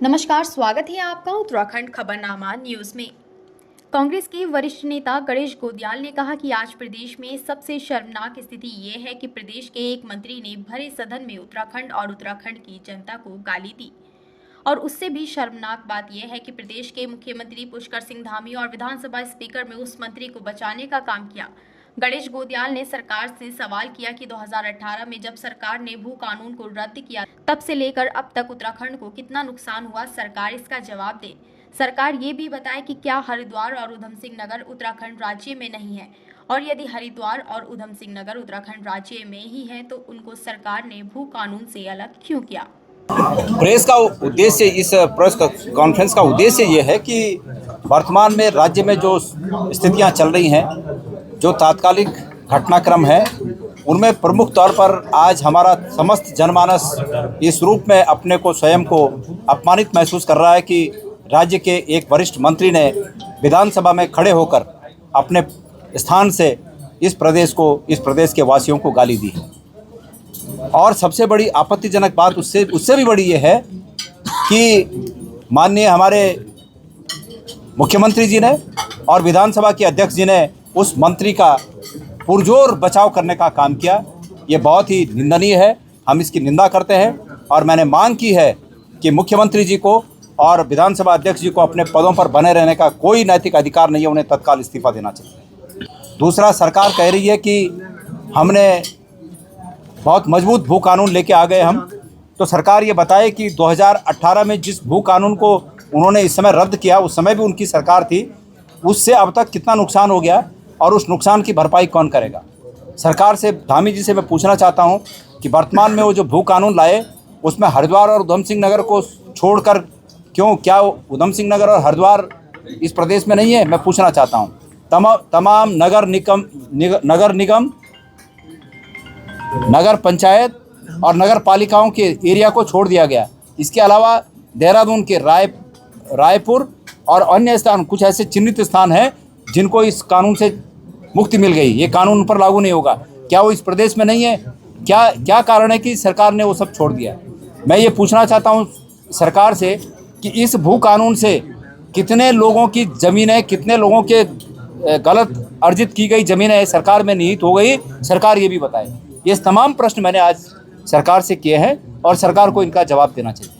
नमस्कार, स्वागत है आपका उत्तराखंड खबरनामा न्यूज़ में। कांग्रेस के वरिष्ठ नेता गणेश गोदियाल ने कहा कि आज प्रदेश में सबसे शर्मनाक स्थिति ये है कि प्रदेश के एक मंत्री ने भरे सदन में उत्तराखंड और उत्तराखंड की जनता को गाली दी। और उससे भी शर्मनाक बात यह है कि प्रदेश के मुख्यमंत्री पुष्कर सिंह धामी और विधानसभा स्पीकर में उस मंत्री को बचाने का काम किया। गणेश गोदियाल ने सरकार से सवाल किया कि 2018 में जब सरकार ने भू कानून को रद्द किया तब से लेकर अब तक उत्तराखंड को कितना नुकसान हुआ, सरकार इसका जवाब दे। सरकार ये भी बताए कि क्या हरिद्वार और उधम सिंह नगर उत्तराखंड राज्य में नहीं है, और यदि हरिद्वार और उधम सिंह नगर उत्तराखंड राज्य में ही है तो उनको सरकार ने भू कानून से अलग क्यों किया। प्रेस का उद्देश्य, इस प्रेस कॉन्फ्रेंस का उद्देश्य ये है कि वर्तमान में राज्य में जो स्थितियां चल रही हैं, जो तात्कालिक घटनाक्रम है, उनमें प्रमुख तौर पर आज हमारा समस्त जनमानस इस रूप में अपने को स्वयं को अपमानित महसूस कर रहा है कि राज्य के एक वरिष्ठ मंत्री ने विधानसभा में खड़े होकर अपने स्थान से इस प्रदेश के वासियों को गाली दी है। और सबसे बड़ी आपत्तिजनक बात उससे भी बड़ी ये है कि माननीय हमारे मुख्यमंत्री जी ने और विधानसभा के अध्यक्ष जी ने उस मंत्री का पुरजोर बचाव करने का काम किया। ये बहुत ही निंदनीय है, हम इसकी निंदा करते हैं और मैंने मांग की है कि मुख्यमंत्री जी को और विधानसभा अध्यक्ष जी को अपने पदों पर बने रहने का कोई नैतिक अधिकार नहीं है, उन्हें तत्काल इस्तीफा देना चाहिए। दूसरा, सरकार कह रही है कि हमने बहुत मजबूत भू कानून लेके आ गए हम, तो सरकार ये बताए कि 2018 में जिस भू कानून को उन्होंने इस समय रद्द किया, उस समय भी उनकी सरकार थी, उससे अब तक कितना नुकसान हो गया और उस नुकसान की भरपाई कौन करेगा। सरकार से, धामी जी से मैं पूछना चाहता हूँ कि वर्तमान में वो जो भू कानून लाए उसमें हरिद्वार और उधम सिंह नगर को छोड़कर क्यों, क्या उधम सिंह नगर और हरिद्वार इस प्रदेश में नहीं है? मैं पूछना चाहता हूँ। तमाम नगर निगम, नगर पंचायत और नगर पालिकाओं के एरिया को छोड़ दिया गया। इसके अलावा देहरादून के रायपुर और अन्य स्थान, कुछ ऐसे चिन्हित स्थान हैं जिनको इस कानून से मुक्ति मिल गई। ये कानून पर लागू नहीं होगा। क्या वो इस प्रदेश में नहीं है? क्या कारण है कि सरकार ने वो सब छोड़ दिया? मैं ये पूछना चाहता हूँ सरकार से कि इस भू कानून से कितने लोगों की ज़मीनें, कितने लोगों के गलत अर्जित की गई ज़मीनें सरकार में निहित हो गई, सरकार ये भी बताए। ये तमाम प्रश्न मैंने आज सरकार से किए हैं और सरकार को इनका जवाब देना चाहिए।